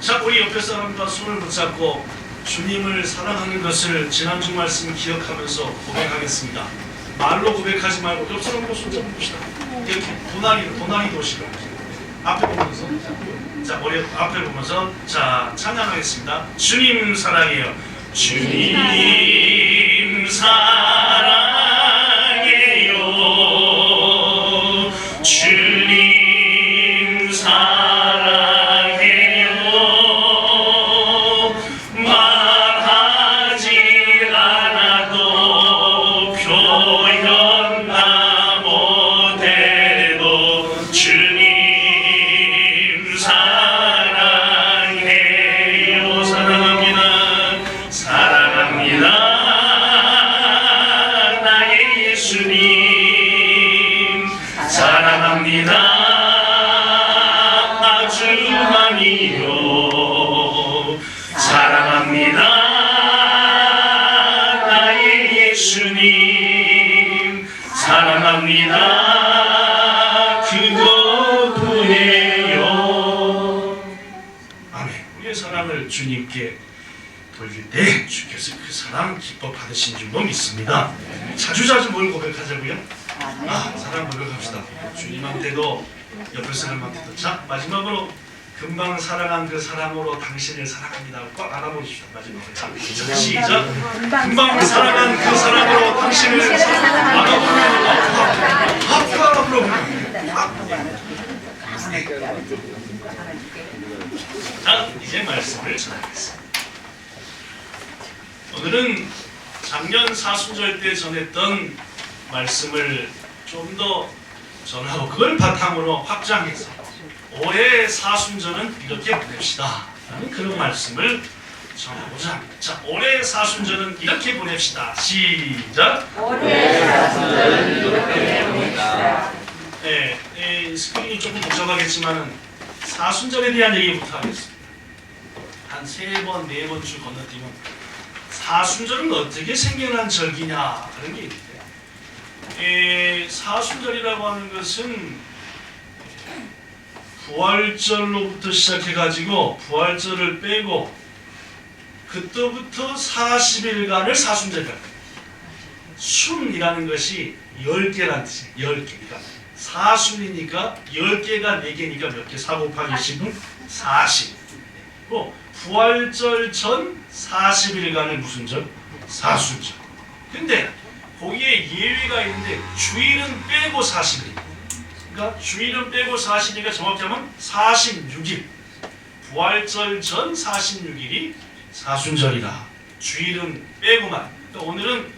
자, 우리 옆에 사람과 손을 붙잡고 주님을 사랑하는 것을 지난주 말씀 기억하면서 고백하겠습니다. 말로 고백하지 말고 옆 사람과 손 잡읍시다. 이렇게 도나리 도시로 앞에 보면서, 자, 머리 앞에 보면서, 자, 찬양하겠습니다. 주님 사랑해요. 주님 사랑해요. 주님 사랑해요. 말하지 않아도 표현 다 못해도 주님 사랑해요. 사랑합니다. 사랑합니다. 나의 예수님 사랑합니다. 아주 많이요. 사랑합니다. 나의 예수님 사랑합니다. 그것뿐이에요. 아멘. 우리의 사랑을 주님께 돌릴 때 주께서 그 사랑 기뻐 받으신 줄로 믿습니다. 자주자주 뭘 고백하자고요? 사랑 고백합시다. 주님한테도 옆에 사람한테도. 자, 마지막으로 금방 사랑한 그 사랑으로 당신을 사랑합니다. 꽉 안아보십시오. 마지막으로. 자, 시작. 금방 사랑한 그 사랑으로 당신을 안아보면 자, 이제 말씀을 전하겠습니다. 오늘은 작년 사순절 때 전했던 말씀을 좀 더 전하고 그걸 바탕으로 확장해서 올해 사순절은 이렇게 보냅시다 라는 그런 말씀을 전하고자 합니다. 자, 올해 사순절은 이렇게 보냅시다. 시작. 올해 사순절은 이렇게 보냅시다. 네, 스크린이 조금 복잡하겠지만 사순절에 대한 얘기부터 하겠습니다. 한 3번, 4번 주 건너뛰면 사순절은 어떻게 생겨난 절기냐 그런 게 있는데, 사순절이라고 하는 것은 부활절로부터 시작해가지고 부활절을 빼고 그때부터 40일간을 사순절이라고 합니다. 순이라는 것이 10개라는 뜻이에요. 10개. 그러니까 사순이니까 10개가 4개니까 몇 개? 4 곱하기 10은 40. 부활절 전 40일간을 무슨 절? 사순절. 근데 거기에 예외가 있는데 주일은 빼고 40일. 그러니까 주일은 빼고 40일이니까 정확히 하면 46일. 부활절 전 46일이 사순절이라. 주일은 빼고만. 그러니까 오늘은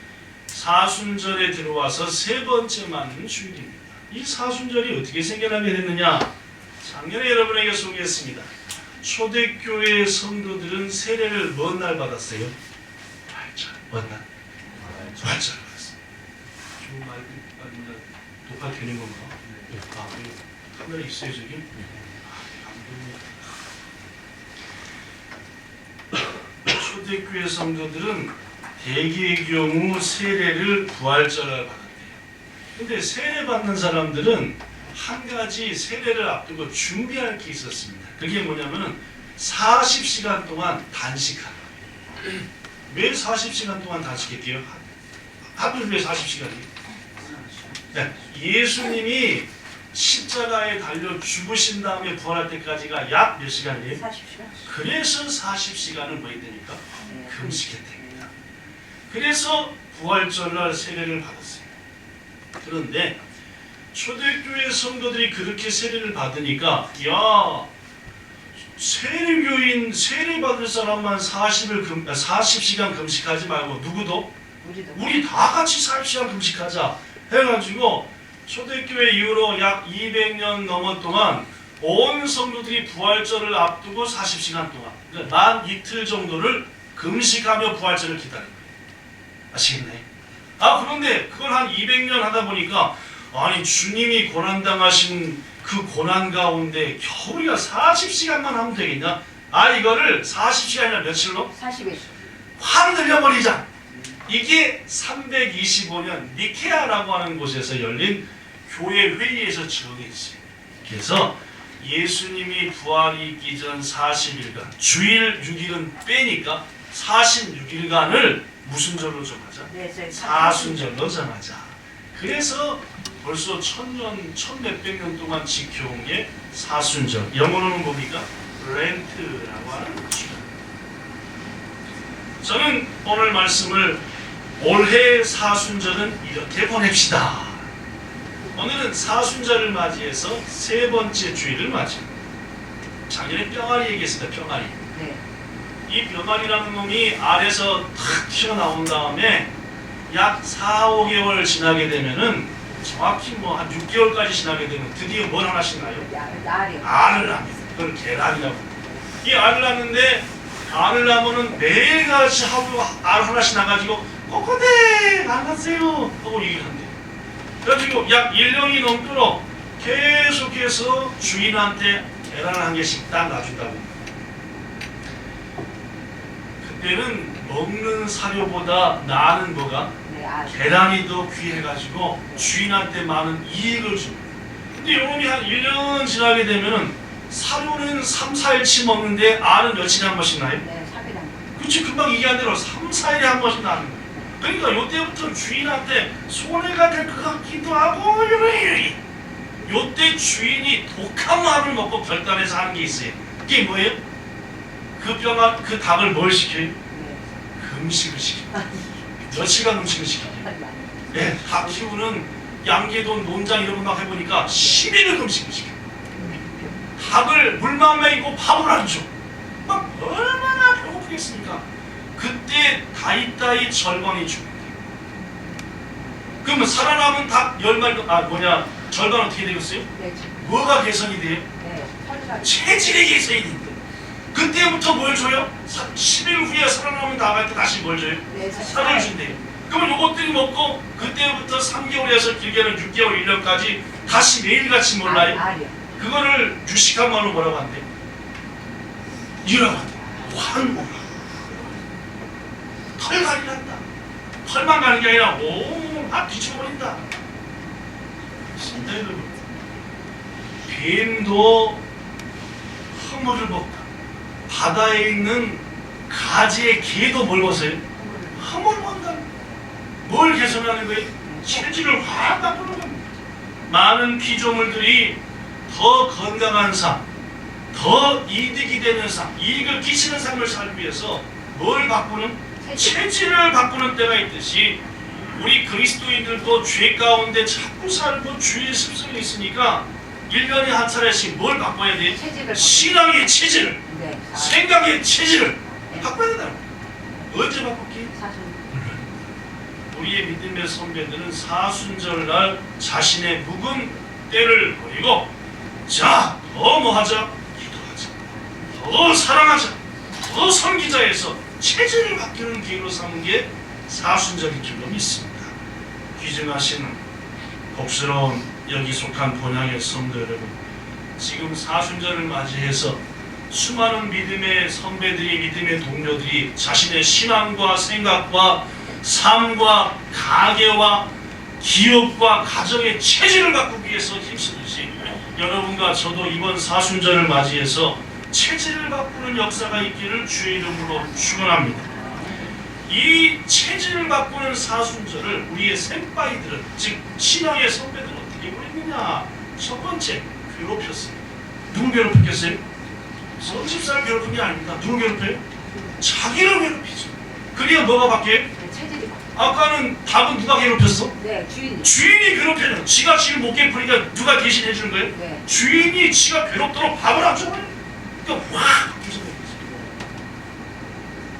사순절에 들어와서 3번째 맞는 주일입니다. 이 사순절이 어떻게 생겨나게 됐느냐? 작년에 여러분에게 소개했습니다. 초대교회 성도들은 세례를 뭔 날 받았어요? 부활절. 뭔 날? 부활절 받았어요. 좀 말 녹화되는 건가? 카메라 있어요 저기? 초대교회 성도들은 대개의 경우 세례를 부활절날 받았대요. 근데 세례 받는 사람들은 한 가지 세례를 앞두고 준비할 게 있었습니다. 그게 뭐냐면은 40시간 동안 단식하는 거예요. 왜 40시간 동안 단식했대요? 하필 왜 40시간이에요? 네, 예수님이 십자가에 달려 죽으신 다음에 부활할 때까지가 약 몇 시간이에요? 40시간. 그래서 40시간을 뭐 했다니까? 금식했답니다. 그래서 부활절날 세례를 받았어요. 그런데 초대교회 성도들이 그렇게 세례를 받으니까 세례교인 세례 받을 사람만 40시간 금식하지 말고 누구도? 우리 다 같이 40시간 금식하자 해가지고 초대교회 이후로 약 200년 넘은 동안 온 성도들이 부활절을 앞두고 40시간 동안 그러니까 만 이틀 정도를 금식하며 부활절을 기다린 거예요. 아시겠나요? 그런데 그걸 한 200년 하다 보니까 아니 주님이 고난당하신 그 고난 가운데 겨우 우리가 40시간만 하면 되겠냐? 이거를 40시간이나 며칠로? 40일. 확 늘려버리자. 이게 325년 니케아라고 하는 곳에서 열린 교회 회의에서 정했어요. 그래서 예수님이 부활이 있기 전 40일간, 주일 6일은 빼니까 46일간을 무슨 절로 정하자? 사순절로 정하자. 그래서 벌써 1000년, 1000몇백 년 동안 지켜온 게 사순절. 영어로는 뭡니까? 렌트라고 하는 것입니다. 저는 오늘 말씀을 올해 사순절은 이렇게 보냅시다. 오늘은 사순절을 맞이해서 세 번째 주일을 맞이합니다. 작년에 뿅아리 얘기했습니다. 뿅아리. 네. 이 뿅아리라는 놈이 알에서 탁 튀어나온 다음에 약 4, 5개월 지나게 되면은 정확히 뭐 한 6개월까지 지나게 되면 드디어 뭘 하나씩 나요? 알을 납니다. 그걸 계란이라고 합니다. 이 알을 낳는데 알을 낳으면은 매일같이 하루 알 하나씩 나가지고 꼬꼬대 나갔어요 하고 얘기를 한대요. 그래가지고 약 1년이 넘도록 계속해서 주인한테 계란을 한 개씩 딱 놔준다고. 그때는 먹는 사료보다 나는 뭐가? 계란이 더 귀해가지고 주인한테 많은 이익을 줍니다. 근데 요놈이 한 1년 지나게 되면은 사료는 3, 4일치 먹는데 알은 며칠에 한 번씩 나요? 네, 3일에 한 번. 그치, 금방 얘기한 대로 3, 4일에 한 번씩 나는 거예요. 그러니까 요때부터 주인한테 손해가 될 것 같기도 하고 요때 주인이 독한 마음을 먹고 결단해서 하는 게 있어요. 그게 뭐예요? 그 닭을 뭘 시켜요? 네. 금식을 시켜요. 며칠간 음식을 시켜요. 네, 닭 키우는 양계돈 논장 이런 거 막 해보니까 10일을 음식을 시켜요. 닭을 물만 먹이고 밥을 안 줘. 막 얼마나 배고프겠습니까? 그때 다이다이 절반이 죽는다. 그러면 살아남은 닭 10마리, 절반 어떻게 되겠어요? 네. 뭐가 개선이 돼요? 네. 체질의 개선이 된다. 그때부터 뭘 줘요? 10일 후에 살아남은 닭한테 다시 뭘 줘요? 네. 살을 준대요. 그러면 요것들이 먹고 그때부터 3개월에서 길게는 6개월, 1년까지 다시 매일같이 몰라요? 알이요. 그거를 유식한 말로 뭐라고 한대? 이라고 한대. 환무라. 털갈이 난다. 털만 가는 게 아니라 온몸을 막 뒤집어버린다. 그렇습니다, 여러분. 뱀도 허물을 먹다. 바다에 있는 가지의 개도 뭘 벗어요? 허물을 먹는다. 뭘 개선하는 거예요? 체질을 확 바꾸는 겁니다. 많은 피조물들이 더 건강한 삶, 더 이득이 되는 삶, 이익을 끼치는 삶을 살기 위해서 뭘 바꾸는? 체질을 바꾸는 때가 있듯이 우리 그리스도인들도 죄 가운데 자꾸 살고 죄의 습성이 있으니까 1년에 한 차례씩 뭘 바꿔야 돼? 신앙의 체질을, 네. 생각의 체질을 바꿔야 된다. 언제 바꿀게? 우리의 믿음의 선배들은 사순절날 자신의 묵은 때를 버리고 자, 더 뭐하자? 기도하자. 더 사랑하자. 더 섬기자 해서 체질을 바뀌는 기회로 삼은 게 사순절인 줄로 믿습니다. 귀중하신 복스러운 여기 속한 본향의 성도 여러분, 지금 사순절을 맞이해서 수많은 믿음의 선배들이, 믿음의 동료들이 자신의 신앙과 생각과 삶과 가계와 기업과 가정의 체질을 바꾸기 위해서 힘쓰듯이 여러분과 저도 이번 사순절을 맞이해서 체질을 바꾸는 역사가 있기를 주의 이름으로 축원합니다. 이 체질을 바꾸는 사순절을 우리의 생빠이들은, 즉 신앙의 선배들은 어떻게 보냈느냐? 첫 번째, 괴롭혔습니다. 누구 괴롭혔겠어요? 성십사를 괴롭힌 게 아닙니다. 누구 괴롭혀요? 자기를 괴롭히죠. 그래야 뭐가 바뀌어요? 체질이 아까는 닭은 누가 괴롭혔어? 네, 주인이. 주인이 괴롭혀요. 지가 지금 못 괴롭히니까 누가 대신 해주는 거예요? 네. 주인이 지가 괴롭도록 밥을 안 줘버려요. 그러니까 확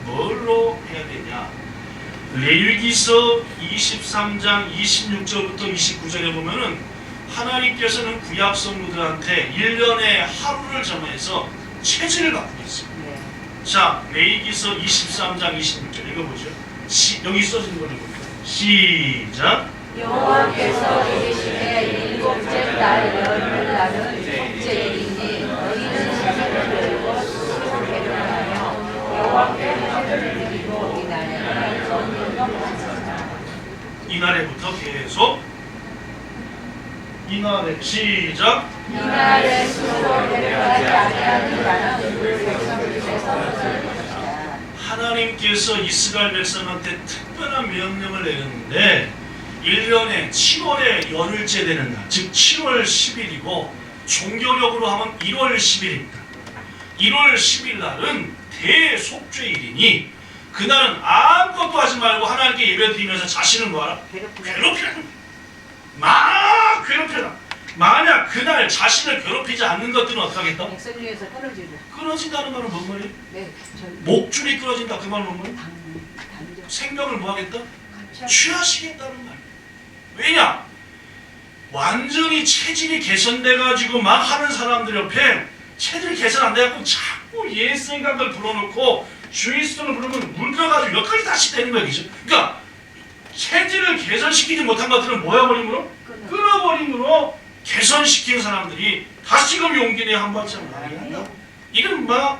뭘로 해야 되냐? 레위기서 23장 26절부터 29절에 보면은 하나님께서는 구약 성도들한테 1년에 하루를 정해서 체질을 바꾸고 있습니다. 네. 자, 레위기서 23장 26절 읽어보죠. 여기 써진 걸 읽어볼게요. 시작. 여호와께서 이르시되 일곱째 달 열흘날은 속죄일이니 너희는 새를 열고 스스로 배변하며 여호와께 화제를 드리고 이날에는 전일로 바치라. 이날에부터 계속 이날에 시작. 이날에 스스로 배려하지 아니하는 자는 그 백성들에서 벗어날 것이다. 하나님께서 이스라엘 백성한테 특별한 명령을 내렸는데 1년에 7월에 열흘째 되는 날, 즉 7월 10일이고 종교력으로 하면 1월 10일입니다. 1월 10일 날은 대속죄일이니 그날은 아무것도 하지 말고 하나님께 예배드리면서 자신을 뭐하라? 괴롭히라. 막 괴롭혀라. 만약 그날 자신을 괴롭히지 않는 것들은 어떻게 하겠다? 백성 중에서 끊어지려. 끊어진다는 말은 뭔 말이에요? 네, 저 목줄이 끊어진다 그 말은 뭔 말이에요? 단정. 생명을 뭐 하겠다? 같이 취하시겠다는 말. 왜냐? 완전히 체질이 개선돼가지고 막 하는 사람들 옆에 체질이 개선 안 돼갖고 자꾸 옛 생각을 불어넣고 주의성을 부르면 물들어가지고 여기까지 다시 되는 거야. 그죠? 그러니까 체질을 개선시키지 못한 것들은 뭐야 버림으로? 끊어버림으로 개선시킨 사람들이 다시금 용기 내 한발짝 나간다. 이른바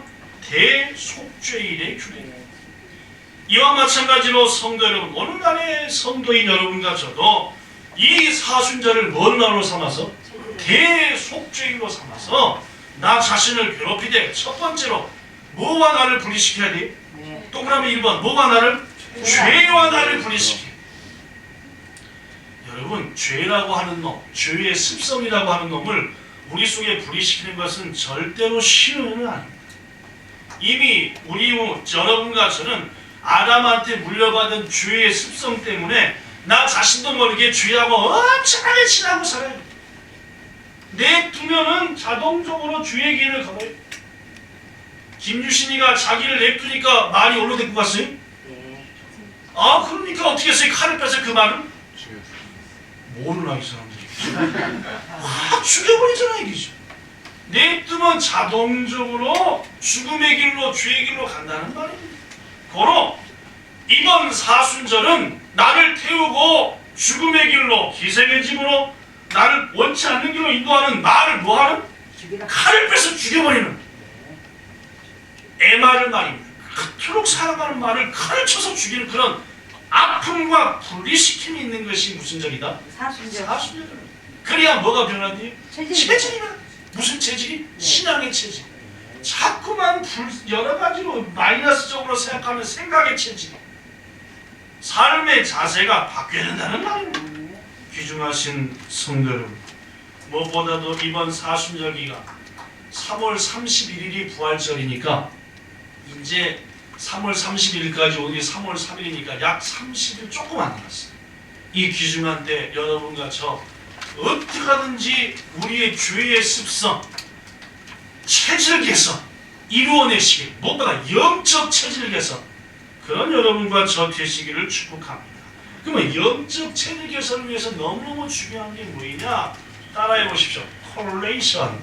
대속죄일의 규례. 이와 마찬가지로 성도 여러분, 오늘날의 성도인 여러분과 저도 이 사순절을 뭔 날로 삼아서? 대속죄일로 삼아서 나 자신을 괴롭히되 첫 번째로 뭐와 나를 분리시켜야 돼? 네. 동그라미 1번 뭐가 나를? 죄와 나를 분리시켜. 여러분, 죄라고 하는 놈, 죄의 습성이라고 하는 놈을 우리 속에 분리시키는 것은 절대로 쉬운 일은 아닙니다. 이미 여러분과 저는 아담한테 물려받은 죄의 습성 때문에 나 자신도 모르게 죄하고 엄청나게 친하고 살아요. 냅두면은 자동적으로 죄의 길을 가봐요. 김유신이가 자기를 냅두니까 말이 올로 데리고 갔어요? 네. 아, 그러니까 어떻게 했어요? 칼을 빼서 그 말은? 모르나 이 사람들이. 와, 죽여버리잖아 이게죠. 냅두면 자동적으로 죽음의 길로 죄의 길로 간다는 말입니다. 고로 이번 사순절은 나를 태우고 죽음의 길로 희생의 집으로 나를 원치 않는 길로 인도하는 말을 뭐하는? 칼을 빼서 죽여버리는 애말을 말입니다. 그토록 사랑하는 말을 칼을 쳐서 죽이는 그런 아픔과 분리시킴이 있는 것이 무슨 절이다? 사순절. 사순절. 그래야 뭐가 변하니? 체질이 체질이 변해. 무슨 체질이? 네. 신앙의 체질. 자꾸만 여러 가지로 마이너스적으로 생각하는 생각의 체질. 삶의 자세가 바뀌어야 된다는 말입니다. 귀중하신 성도 여러분, 무엇보다도 이번 사순절 기간 3월 31일이 부활절이니까 이제 3월 31일까지 오늘 3월 3일이니까 약 30일 조금 안 남았어요. 이 귀중한 때 여러분과 저 어떻게 하든지 우리의 죄의 습성, 체질 개선 이루어내시길, 무엇보다 영적 체질 개선, 그런 여러분과 저 되시기를 축복합니다. 그러면 영적 체질 개선을 위해서 너무너무 중요한 게 뭐냐? 따라해 보십시오. 콜레이션.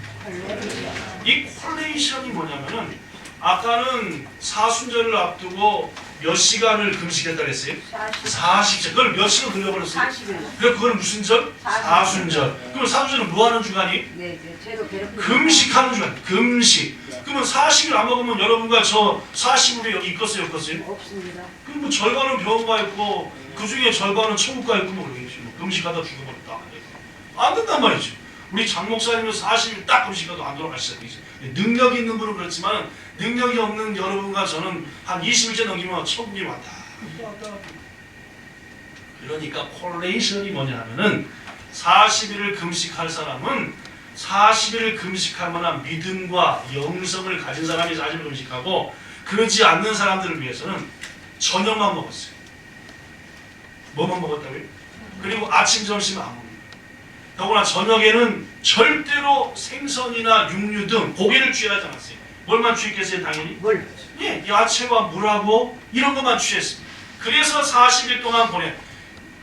이 콜레이션이 뭐냐면은 아까는 사순절을 앞두고 몇 시간을 금식했다 그랬어요? 40절. 그걸 몇 시간 돌려버렸어요? 40일. 그럼 그건 무슨 절? 사순절. 그럼 사순절은 뭐 하는 주간이? 네, 네. 죄로 괴롭히는 금식하는 주간. 금식. 그러면 40일 안 먹으면 여러분과 저 40일에 여기 있겠어요? 없겠어요? 없습니다. 그럼 뭐 절반은 병원 가 있고 그 중에 절반은 천국 가 있고 뭐 그러겠지. 뭐 금식하다 죽어버렸다. 안 된단 말이죠. 우리 장 목사님은 40일 딱 금식하도 안 돌아가시죠. 능력 있는 분은 그렇지만 능력이 없는 여러분과 저는 한 20일째 넘기면 천국이 왔다. 그러니까 콜레이션이 뭐냐 하면은 40일을 금식할 사람은 40일을 금식할 만한 믿음과 영성을 가진 사람이 40일 금식하고 그러지 않는 사람들을 위해서는 저녁만 먹었어요. 뭐만 먹었다고요? 그리고 아침, 점심 안 먹습니다. 더구나 저녁에는 절대로 생선이나 육류 등 고기를 취하지 않았어요. 뭘만 취했겠어요? 당연히? 뭘? 예, 야채와 물하고 이런 것만 취했습니다. 그래서 40일 동안 보내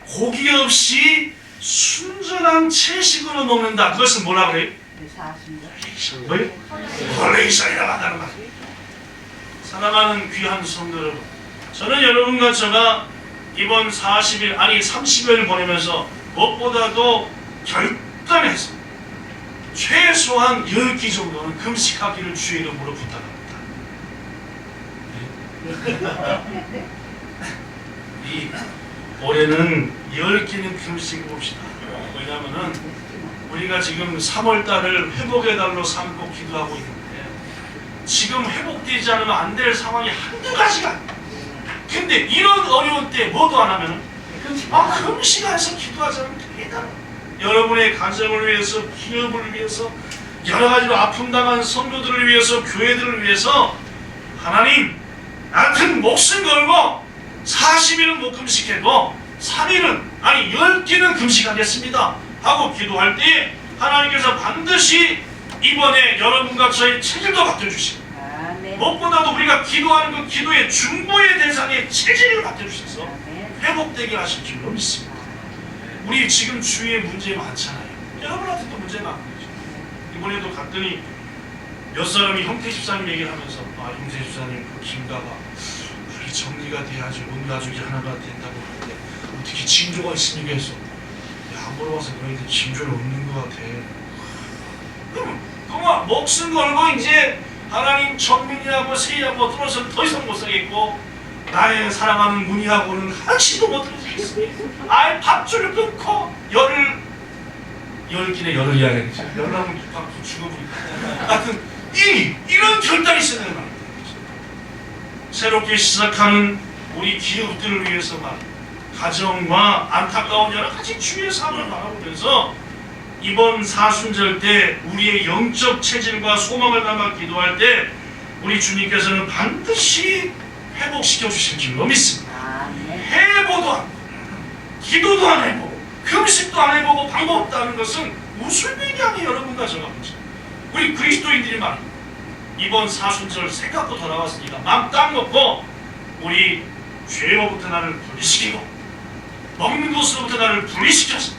고기 없이 순전한 채식으로 먹는다. 그것은 뭐라 그래요? 네, 사순절. 뭐예요? 콜레이션이라고 한다는 말이에요. 사랑하는 귀한 성도 여러분, 저는 여러분과 제가 이번 40일 아니 30일을 보내면서 무엇보다도 결단해서 최소한 10끼 정도는 금식하기를 주의 이름으로 부탁합니다. 이 올해는 10끼는 금식을 봅시다. 왜냐하면은 우리가 지금 3월달을 회복의 달로 삼고 기도하고 있는데 지금 회복되지 않으면 안 될 상황이 한두 가지가 아니에요. 근데 이런 어려운 때 뭐도 안 하면 금식해서 기도하자면 되겠다. 여러분의 가정을 위해서, 기업을 위해서, 여러 가지로 아픔 당한 성도들을 위해서, 교회들을 위해서 하나님 나한테는 목숨 걸고 40일은 못 금식해도 3일은 아니 10끼는 금식하겠습니다 하고 기도할 때 하나님께서 반드시 이번에 여러분과 저의 체질도 바꿔주시고 아멘. 무엇보다도 우리가 기도하는 그 기도의 중보의 대상의 체질을 바꿔주셔서 아멘. 회복되게 하실 줄로 믿습니다. 우리 지금 주위에 문제 많잖아요. 여러분한테도 문제 많거든요. 이번에도 갔더니 몇 사람이 형태 집사님 얘기를 하면서 형태 집사님 그 김가가 빨리 정리가 돼야지 온 가족이 하나가 된다고 하는데 어떻게 징조가 있습니까 해서 안 물어봐서 그런데 징조는 없는 것 같아. 그럼 목숨 걸고 이제 하나님 정민이하고 세희하고 들어서 더 이상 못 살겠고 나의 사랑하는 문희하고는 한시도 못 들어주겠습니다. 아예 밥줄을 끊고 열기네 열을 이야기하죠. 열나면 국밥도 죽어버리고 하여튼 이런 결단이 있어야 되는 말입니다. 새롭게 시작하는 우리 기업들을 위해서만 가정과 안타까운 여러 가지 주위의 삶을 바라보면서 이번 사순절 때 우리의 영적 체질과 소망을 담아 기도할 때 우리 주님께서는 반드시 회복시켜 주실 줄로 믿습니다. 아멘. 해보도 안 하고 기도도 안 해보고 금식도 안 해보고 방법 없다는 것은 무술비이 아니에요. 여러분과 저가 문제. 우리 그리스도인들이 말입니다. 이번 사순절 생각도 더 나왔으니까 맘 딱 먹고 우리 죄로부터 나를 분리시키고 먹는 것으로부터 나를 분리시켜서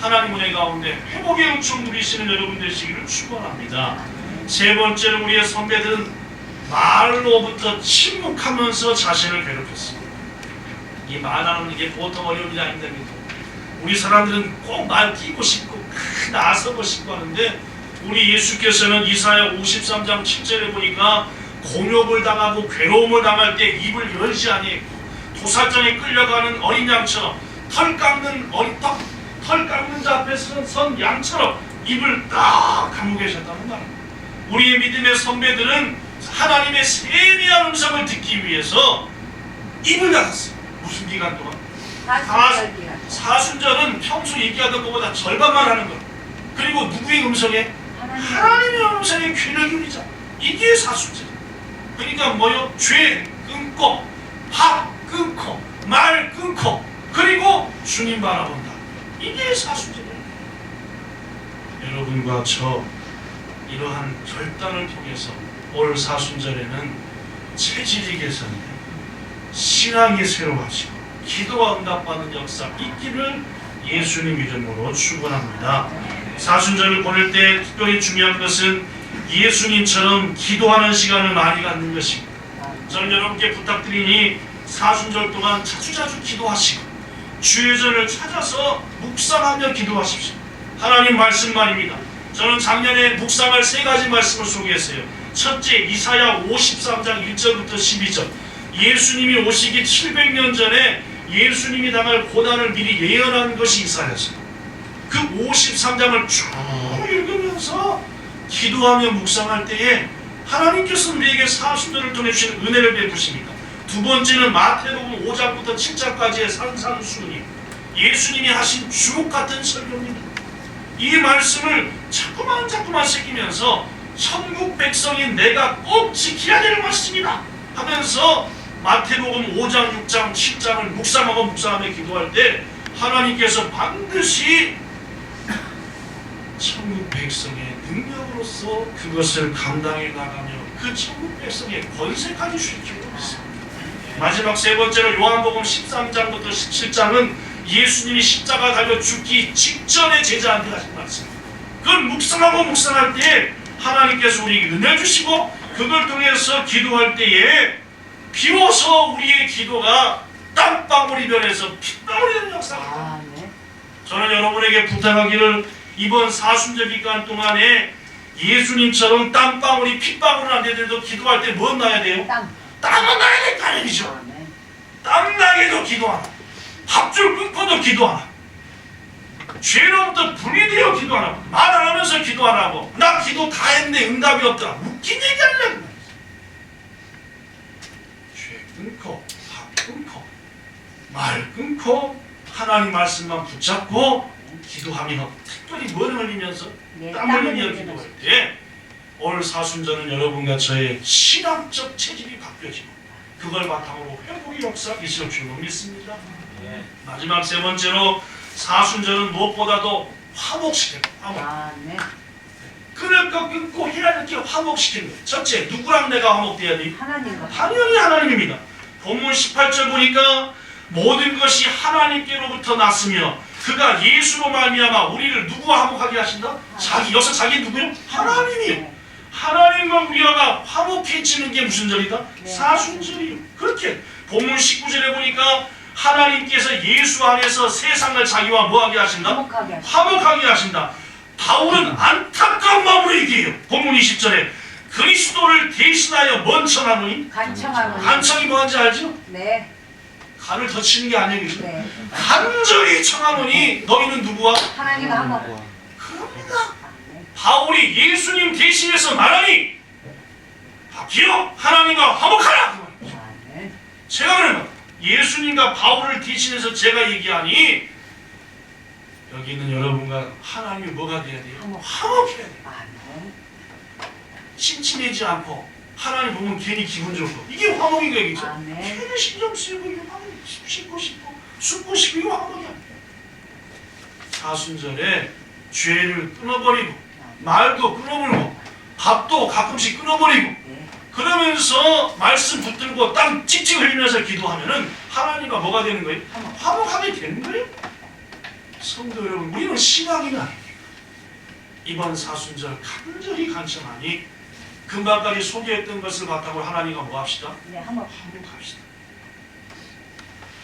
하나님 은혜 가운데 회복의 은총 누리시는 여러분 되시기를 축원합니다. 세 번째로 우리의 선배들은 말로부터 침묵하면서 자신을 괴롭혔습니다. 이 말하는 게 보통 어려운 일이 아닙니다. 우리 사람들은 꼭 말 끼고 싶고 나서고 싶고 하는데 우리 예수께서는 이사야 53장 7절에 보니까 곤욕을 당하고 괴로움을 당할 때 입을 열지 아니했고 도살장에 끌려가는 어린 양처럼 털 깎는 자 앞에서 선 양처럼 입을 딱 감고 계셨다는 말입니다. 우리의 믿음의 선배들은 하나님의 세미한 음성을 듣기 위해서 입을 닫았어요. 무슨 기간 동안? 사순절은 평소 얘기하던 것보다 절반만 하는 것. 그리고 누구의 음성에? 하나님의 음성에 귀를 기울이자. 이게 사순절. 그러니까 뭐요? 죄 끊고 밥 끊고 말 끊고 그리고 주님 바라본다. 이게 사순절이에요. 여러분과 저 이러한 결단을 통해서 올 사순절에는 체질이 개선되고 신앙이 새로워지고 기도가 응답받는 역사 있기를 예수님 이름으로 축원합니다. 사순절을 보낼 때 특별히 중요한 것은 예수님처럼 기도하는 시간을 많이 갖는 것입니다. 저는 여러분께 부탁드리니 사순절 동안 자주자주 기도하시고 주의전을 찾아서 묵상하며 기도하십시오. 하나님 말씀 말입니다. 저는 작년에 묵상할 세 가지 말씀을 소개했어요. 첫째, 이사야 53장 1절부터 12절. 예수님이 오시기 700년 전에 예수님이 당할 고난을 미리 예언한 것이 이사야서예요. 그 53장을 쭉 읽으면서 기도하며 묵상할 때에 하나님께서 우리에게 사순절을 통해 주신 은혜를 베푸십니다. 두 번째는 마태복음 5장부터 7장까지의 산상수훈이 예수님이 하신 주옥 같은 설교입니다. 이 말씀을 자꾸만 새기면서 천국 백성인 내가 꼭 지켜야 될 말씀이다 하면서 마태복음 5장, 6장, 7장을 묵상하며 기도할 때 하나님께서 반드시 천국 백성의 능력으로서 그것을 감당해 나가며 그 천국 백성의 권세까지 주실 줄 믿습니다. 마지막 세 번째로 요한복음 13장부터 17장은 예수님이 십자가 달려 죽기 직전에 제자한테 하신 말씀. 그걸 묵상할 때에 하나님께서 우리에게 은혜 주시고 그걸 통해서 기도할 때에 비로소 우리의 기도가 땀방울이 변해서 핏방울이 되는 역사입니다. 저는 여러분에게 부탁하기를 이번 사순절 기간 동안에 예수님처럼 땀방울이 핏방울은 안 되더라도 기도할 때 뭐 나야 돼요? 땀은 나야 된다는 얘기죠. 땀나게도 기도하나 밥줄 끊고도 기도하나 죄로부터 분리되어 기도 안 하고 말 안 하면서 기도 안 하고 나 기도 다 했는데 응답이 없더라. 웃긴 얘기 하려고. 죄 끊고 밥 끊고 말 끊고 하나님 말씀만 붙잡고 기도하며 특별히 머리 흘리면서 네, 땀 흘리며 기도할 때 올 사순절은 여러분과 저의 신앙적 체질이 바뀌어지고 그걸 바탕으로 회복의 역사가 있을 줄로 믿습니다. 마지막 세 번째로 사순절은 무엇보다도 화목시키는 화목. 아, 네. 끊을 거 끊고 해야 될 게 화목시키는 거예요. 첫째, 누구랑 내가 화목돼야 돼? 하나님과 당연히 하나님입니다. 본문 18절 보니까 모든 것이 하나님께로부터 났으며 그가 예수로 말미암아 우리를 누구와 화목하게 하신다? 여기서 자기 누구요? 하나님이요. 네. 하나님과 우리가 화목해지는 게 무슨 절이다? 네. 사순절이요. 그렇게 본문 19절에 보니까 하나님께서 예수 안에서 세상을 자기와 뭐하게 하신다? 화목하게 하신다. 화목하게 하신다. 바울은 안타까운 마음으로 얘기해요. 본문 20절에 그리스도를 대신하여 뭔 청하노니? 간청하노니. 간청이 뭐한지 알죠? 네. 간을 더 치는 게 아니에요. 그죠? 네. 간절히 청하노니 너희는 누구와? 하나님과 화목. 그럽니다. 아, 네. 바울이 예수님 대신해서 말하니 기어 하나님과 화목하라. 아, 네. 제가 그러면 예수님과 바울을 대신해서 제가 얘기하니 여기 있는 여러분과 하나님이 뭐가 돼야 돼요? 화목해야 돼요. 아, 네. 심심하지 않고 하나님 보면 괜히 기분 좋고 이게 화목인 거 얘기죠. 아, 네. 괜히 신경 쓰이고 이거 씻고 싶고 숨고 싶고 이거 화목이야. 사순절에 죄를 끊어버리고 말도 끊어버리고 밥도 가끔씩 끊어버리고 네. 그러면서 말씀 붙들고 땀 칙칙 흘리면서 기도하면은 하나님과 뭐가 되는 거예요? 화목하게 되는 거예요. 성도 여러분, 우리는 신앙인은 아닙니다. 이번 사순절 간절히 간청하니 금방까지 소개했던 것을 바탕으로 하나님과 뭐 합시다? 네, 화목. 화목합시다.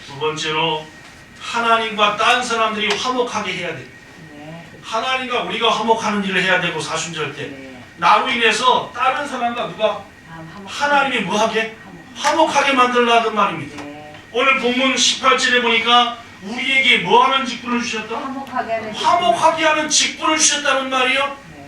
두 번째로 하나님과 다른 사람들이 화목하게 해야 됩니다. 네. 하나님과 우리가 화목하는 일을 해야 되고 사순절 때 네. 나로 인해서 다른 사람과 누가 하나님이 뭐하게? 화목하게 만들라는 말입니다. 네. 오늘 본문 18절에 보니까 우리에게 뭐하는 직분을 주셨다? 화목하게 하는 직분을 주셨다는 말이요. 네.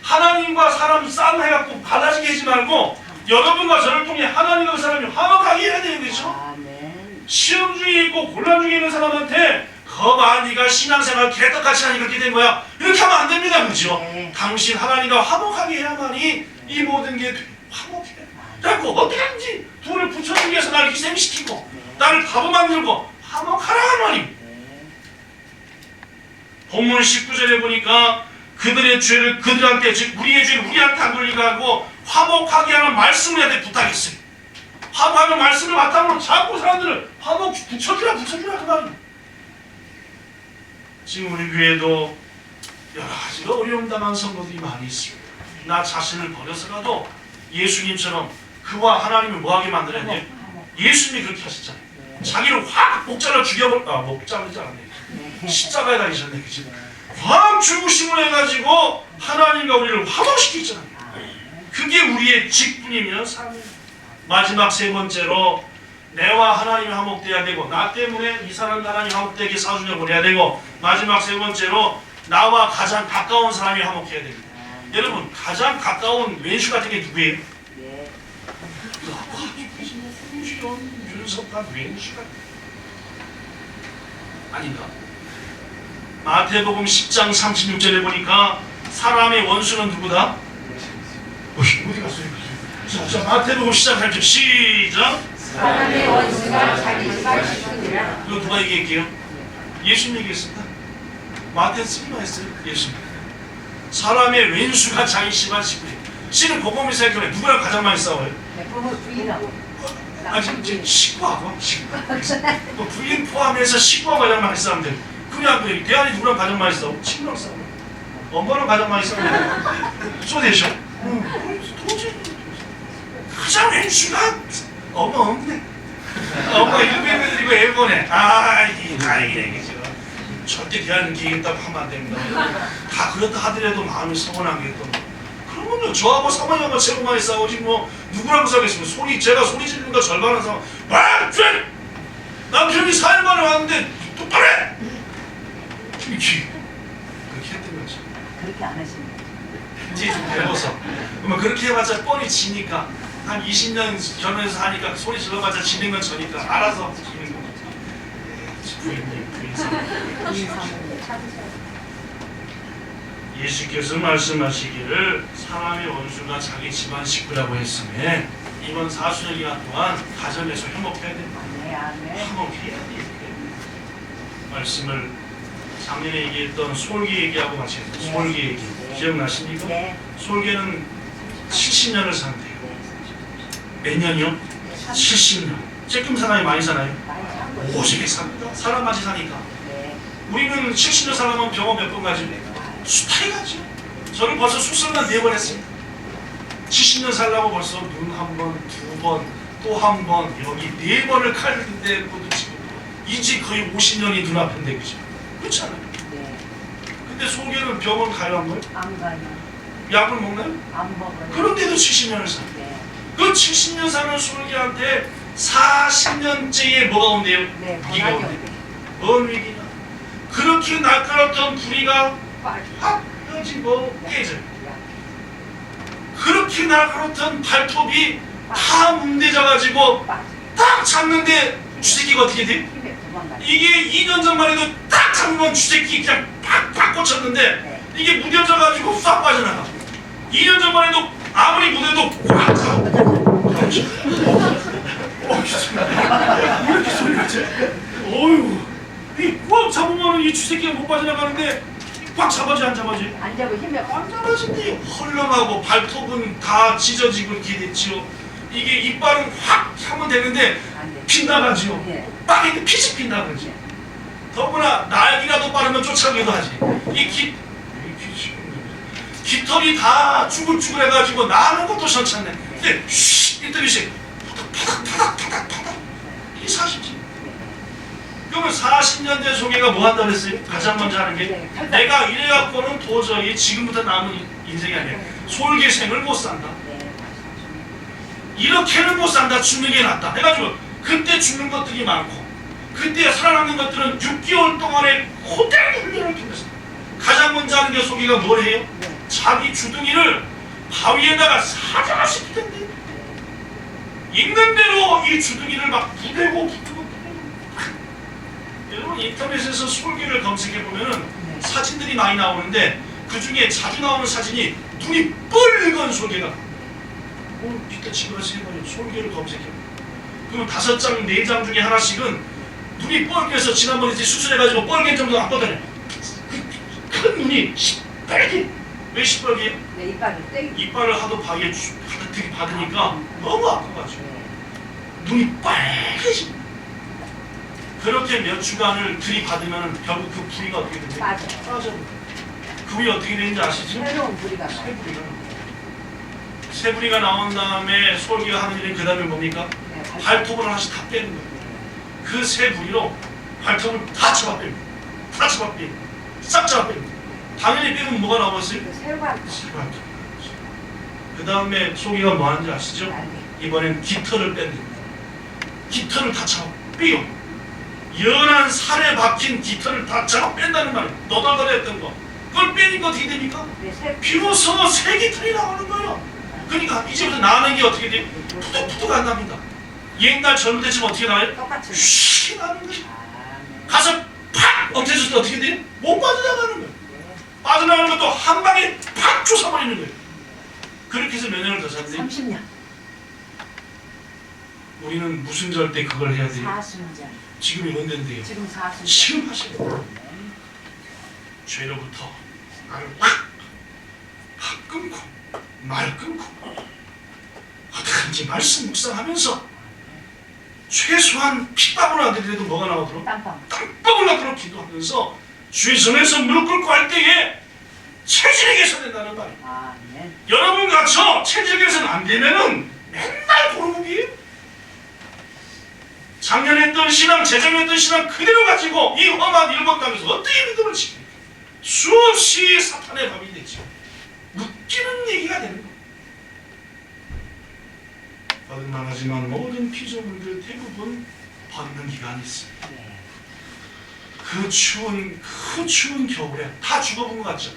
하나님과 사람 싸움해갖고 갈라지게 하지 말고 여러분과 저를 통해 하나님과 그 사람이 화목하게 해야 되는 거죠. 아, 네. 시험 중에 있고 곤란 중에 있는 사람한테 거봐 네가 신앙생활 개떡같이 하니 그렇게 된 거야 이렇게 하면 안 됩니다. 그죠? 네. 당신 하나님과 화목하게 해야만이 이 모든 게 화목해. 그래갖고 어떻게 하는지 둘을 붙여주기 위해서 나를 희생시키고 나를 바보 만들고 화목하라는 말입니다. 네. 본문 19절에 보니까 그들의 죄를 그들한테 즉 우리의 죄를 우리한테 안 돌리게 하고 화목하게 하는 말씀을 우리한테 부탁했어요. 화목하는 말씀을 바탕으로 자꾸 사람들을 화목 붙여주라 그 말입니다. 지금 우리 교회도 여러 가지로 어려움 당한 성도들이 많이 있습니다. 나 자신을 버려서라도 예수님처럼 그와 하나님을 뭐하게 만들어야 돼요? 예수님이 그렇게 하셨잖아요. 자기를 확 목자로 목자르지 않았네. 네. 십자가에 다니셨네. 그치? 확 죽으심을 해가지고 하나님과 우리를 화목시키잖아요. 그게 우리의 직분이며 삶입니다. 마지막 세 번째로 내와 하나님이 화목돼야 되고 나 때문에 이 사람 하나님 화목되게 사순절 보내야 되고 마지막 세 번째로 나와 가장 가까운 사람이 화목해야 됩니다. 여러분 가장 가까운 왼수 같은 게 누구예요? 네. 윤석한 왼수가 아닌가? 마태복음 10장 36절에 보니까 사람의 원수는 누구다? 어디 갔어요? 자, 마태복음 시작할 때 시작. 사람의 원수가 자기 집안 식구니라. 이거 누가 얘기할게요? 예수님 얘기했습니다. 마태 쓰기만 했어요. 예수님. 사람의 왼수가 자기 집안 식구예요. 씨는 곰곰이 생각해. 누구랑 가장 많이 싸워요? 네. 부인하고. 지금 식구하고 뭐 부인 포함해서 식구하고 가장 많이 싸우면 돼. 그냥 그래. 대안이 누구랑 가장 많이 싸워? 친구랑 싸워. 엄마랑 가장 많이 싸우면 소대셔. 도저히 가장 왼수가 엄마 없네. 엄마 이거 애보네. 이 다행이네 그죠. 절대 대안은 기겠다고 하면 안 됩니다. 다 그렇다 하더라도 마음이 서운한 게 또. 그러면요 저하고 사모님하고 제일 많이 싸우지 뭐 누구랑 싸우겠습니까? 제가 소리 지르는 거 절반은 싸워. 남편이 4일 만에 왔는데 똑바로 해! 이렇게 그렇게 했던 거죠. 그렇게 안 하십니다. 이제 좀 배워서 그러면 그렇게 해봤자 뻔히 지니까 한 20년 결혼해서 하니까 소리 질러봤자 지는 건 저니까 알아서 지는 거죠. 부인 사모님 참으셔. 예수께서 말씀하시기를 사람의 원수가 자기 집안 식구라고 했음에 이번 사순절 기간 동안 가정에서 회복해야 된다. 네, 아멘. 회복해야 돼. 말씀을 작년에 얘기했던 솔기 얘기하고 같이 했어요. 네. 솔기 얘기 네. 기억나십니까? 네. 솔개는 70년을 산대요. 네. 몇 년이요? 70년. 쬐끔 사람이 많이 사나요? 많이 산 거죠. 오지게 삽니다. 사람 많이 사니까. 네. 우리는 70년 살아면 병원 몇 번 가지? 수타에 가죠. 저는 벌써 수술만 4번 했습니다. 70년 살라고 벌써 눈 한 번, 2번, 또 한 번, 여기 4번을 칼인데 그것도 지금 이제 거의 50년이 눈앞인데 그죠? 그렇지 않아요? 네. 근데 소개는 병원 가요 한 번? 안 가요. 약을 먹나요? 안 먹어요. 그런데도 70년을 사. 네. 그 70년 사는 솔기한테 40년째에 뭐가 온대요? 네. 위기가 권하게 온대요. 오게. 뭔 위기냐? 그렇게 날카롭던 부리가 빠져. 확 펴지고 깨져요. 야. 그렇게 날카롭던 발톱이 다 문대져가지고 빠져. 딱 잡는데 주새끼가 어떻게 돼? 힘에 도망가요. 이게 2년 전만 해도 딱 잡으면 주새끼 그냥 팍팍 꽂혔는데 네. 이게 무뎌져가지고 팍 빠져나가. 2년 전만 해도 아무리 무뎌도 꽉 하고 왜 이렇게 소리가 지? 어휴, 이꽉 잡으면 이 주새끼가 못 빠져나가는데 꽉 잡아지 안 잡아지? 안 잡고 힘에 안 잡아진대. 헐렁하고 발톱은 다 찢어지고 이렇게 됐지요. 이게 이빨은 확 하면 되는데 안 돼. 빗나가지요. 네. 빵이 피식 빗나가지. 더구나 날이라도 빠르면 쫓아오기도 하지. 깃털이 다 쭈글쭈글해가지고 나는 것도 괜찮네. 근데 쉿 이때씩 파닥파닥 이게 40지. 그러면 40년 된 소개가 뭐 한다고 했어요? 가장 먼저 하는 게 내가 이래갖고는 도저히 지금부터 남은 인생이 아니야. 솔개생을 못 산다. 네. 이렇게는 못 산다. 죽는 게 낫다. 해가지고 그때 죽는 것들이 많고 그때 살아남는 것들은 6개월 동안에 그대로 훈련을 통해서 가장 먼저 하는 게 소개가 뭘 해요? 네. 자기 주둥이를 바위에다가 사자시킬 텐데 있는 대로 이 주둥이를 막 부대고 여러분 인터넷에서 솔개를 검색해보면은 네. 사진들이 많이 나오는데 그 중에 자주 나오는 사진이 눈이 뻘건 솔개가 이따 집에서 해봐요. 솔개를 검색해. 그럼 5장, 4장 중에 하나씩은 눈이 뻘개서 지난번에 수술해가지고 뻘개 정도 안 뻗어요. 큰 눈이 시뻘게. 왜 시뻘게요? 네. 이빨을 떼기. 이빨을 하도 바위에 가득히 받으니까 너무 아파가지고 네. 눈이 빨개지. 그렇게 몇 주간을 들이받으면 결국 그 부위가 어떻게 되죠? 빠져. 빠져. 그 부위 어떻게 되는지 아시죠? 새로운 부리가 나요. 새부리가 나와요. 새부리가 나온 다음에 솔기가 하는 일은 그 다음에 뭡니까? 네. 발톱을 하나씩 다 빼는 거예요. 그 새 부리로 발톱을 다 잡아 뺍니다. 다 잡아 뺍니다. 싹 잡아 뺍니다. 당연히 빼면 뭐가 나오겠어요? 새발. 그 다음에 소기가 뭐 하는지 아시죠? 날개. 이번엔 깃털을 뺀다. 깃털을 다 잡아 빼요. 연한 살에 박힌 깃털을 다 잡아 뺀다는 말이에요. 너덜너덜했던 거. 그걸 빼니까 어떻게 됩니까? 네. 새. 비로소 새 깃털이 나오는 거예요. 그러니까 이제부터 나는 게 어떻게 돼요? 푸득푸득 안 납니다. 옛날 젊을 때쯤 어떻게 나와요? 똑같이. 쉬 나는 거예요. 아, 네. 가서 팍 엎혀졌을 때 어떻게 돼요? 못 빠져나가는 거예요. 네. 빠져나가는 것도 한 방에 팍 쫓아버리는 거예요. 그렇게 해서 몇 년을 더 샀는데 30년. 우리는 무슨 절 때 그걸 해야 돼요? 사순절. 지금이 언젠데요? 지금 사순절. 지금 하셔야 돼요. 죄로부터 나를 확 끊고 말 끊고 어떻게든지 말씀 묵상하면서 최소한 핏방울 안 되더라도 뭐가 나오도록 땀방. 땀방울 나도록 기도하면서 주의 손에서 무릎 꿇고 할 때에 체질이 개선된다는 말이에요. 아, 네. 여러분 같이 체질 개선 안 되면은 맨날 도루묵이에요. 작년에 했던 신앙, 재작년에 했던 신앙 그대로 가지고 이 험한 일본 땅에서 어떻게 믿음을 지킵니까? 수없이 사탄의 밥이 되죠. 웃기는 얘기가 되는 거예요. 거듭나가지만 모든 피조물들 대부분 벗는 기간이 있습니다. 네. 그 추운 겨울에 다 죽어본 것 같죠.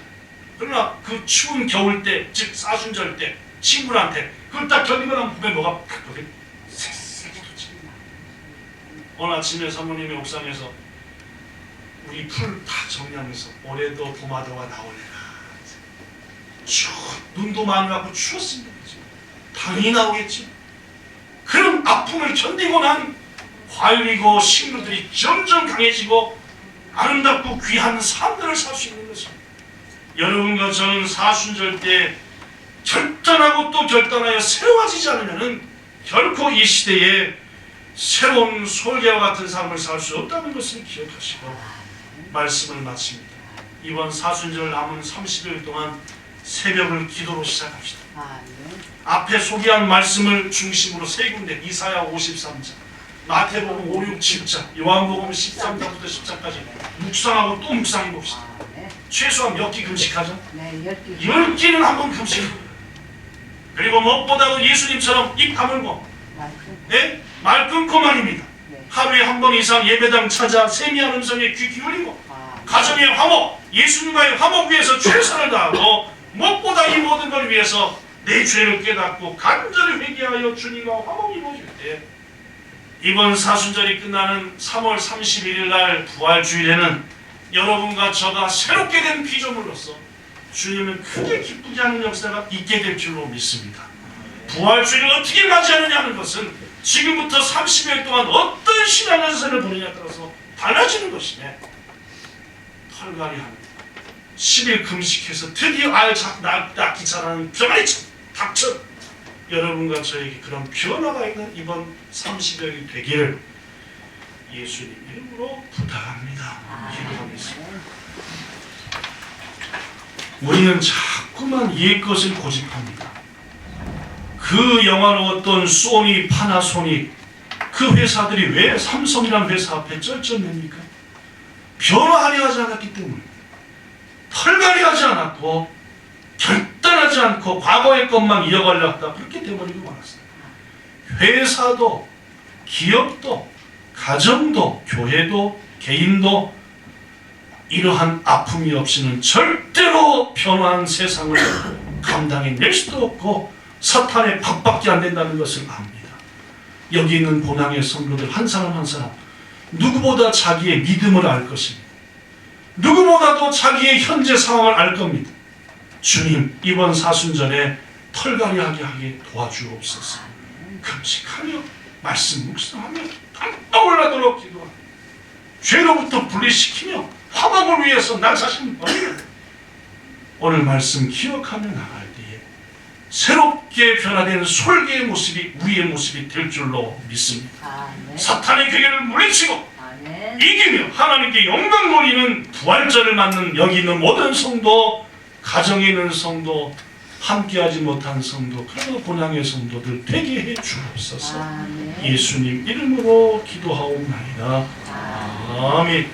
그러나 그 추운 겨울 때, 즉 사순절 때 친구한테 그걸 딱 견디고 나면 몸에 뭐가 탁 거기 새싹이 돋지. 어느 아침에 사모님이 옥상에서 우리 풀 다 정리하면서 올해도 도마도가 나오리라. 눈도 많이 왔고 추웠습니다. 당연히 나오겠지. 그런 아픔을 견디고 난 과일이고 식물들이 점점 강해지고 아름답고 귀한 삶들을 살 수 있는 것입니다. 여러분과 저는 사순절 때 결단하고 또 결단하여 새로워지지 않으면 결코 이 시대에 새로운 솔개와 같은 삶을 살 수 없다는 것을 기억하시고 말씀을 마칩니다. 이번 사순절 남은 30일 동안 새벽을 기도로 시작합시다. 앞에 소개한 말씀을 중심으로 세 군데, 이사야 53장, 마태복음 5, 6, 7장, 요한복음 13장부터 10장까지 묵상하고 또 묵상해 봅시다. 최소한 몇 끼 금식하죠? 네, 10끼는 한번 금식합니다. 그리고 무엇보다도 예수님처럼 입 다물고 말 끊고 말입니다. 하루에 한 번 이상 예배당 찾아 세미한 음성에 귀 기울이고 가정의 화목, 예수님과의 화목 위해서 최선을 다하고 무엇보다 이 모든 걸 위해서 내 죄를 깨닫고 간절히 회개하여 주님과 화목이 이루어질 때 이번 사순절이 끝나는 3월 31일 날 부활주일에는 여러분과 저가 새롭게 된 피조물로서 주님은 크게 기쁘게 하는 역사가 있게 될 줄로 믿습니다. 부활주일을 어떻게 맞이하느냐 하는 것은 지금부터 30일 동안 어떤 신앙생활을 보느냐에 따라서 달라지는 것이네. 털갈이 하는 10일 금식해서 드디어 낳기 잘하는 병아리 닥쳐 여러분과 저에게 그런 변화가 있는 이번 30일이 되기를 예수님 이름으로 부탁합니다. 기도하겠습니다. 우리는 자꾸만 옛 것을 고집합니다. 그 영화로웠던 소니, 파나소닉 그 회사들이 왜 삼성이라는 회사 앞에 쩔쩔맵니까? 변화하려 하지 않았기 때문에 털갈이 하지 않았고 결단하지 않고 과거의 것만 이어가려 했다. 그렇게 돼버리고 말았어요. 회사도 기업도 가정도 교회도 개인도 이러한 아픔이 없이는 절대로 변화한 세상을 감당해낼 수도 없고 사탄의 밥밖에 안 된다는 것을 압니다. 여기 있는 본향의 성도들 한 사람 한 사람 누구보다 자기의 믿음을 알 것입니다. 누구보다도 자기의 현재 상황을 알 겁니다. 주님, 이번 사순절에 털갈이하게 하게 도와주옵소서. 금식하며 말씀 묵상하며 땀방울 나도록 기도하며 죄로부터 분리시키며 화목을 위해서 나 자신을 버리며 오늘 말씀 기억하며 나갈 때에 새롭게 변화된 솔개의 모습이 우리의 모습이 될 줄로 믿습니다. 사탄의 괴계를 물리치고 이기며 하나님께 영광 돌리는 부활절을 맞는 여기 있는 모든 성도, 가정에 있는 성도, 함께하지 못한 성도, 그리고 본향의 성도들 되게 해 주옵소서. 예수님 이름으로 기도하옵나이다. 아멘.